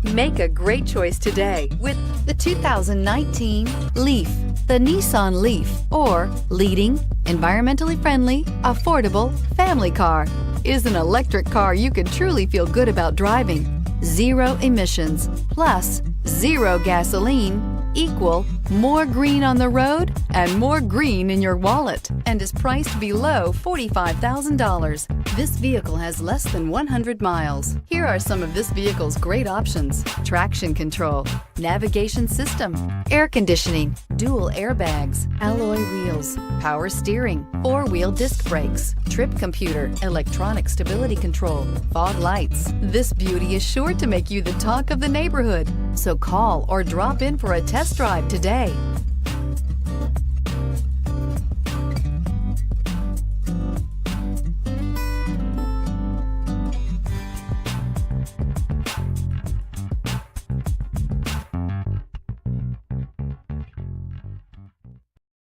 Make a great choice today with the 2019 Leaf. The Nissan Leaf, or leading, environmentally friendly, affordable family car, is an electric car you can truly feel good about driving. Zero emissions plus zero gasoline equal more green on the road and more green in your wallet, and is priced below $45,000. This vehicle has less than 100 miles. Here are some of this vehicle's great options: traction control, navigation system, air conditioning, dual airbags, alloy wheels, power steering, four-wheel disc brakes, trip computer, electronic stability control, fog lights. This beauty is sure to make you the talk of the neighborhood. So call or drop in for a test drive today.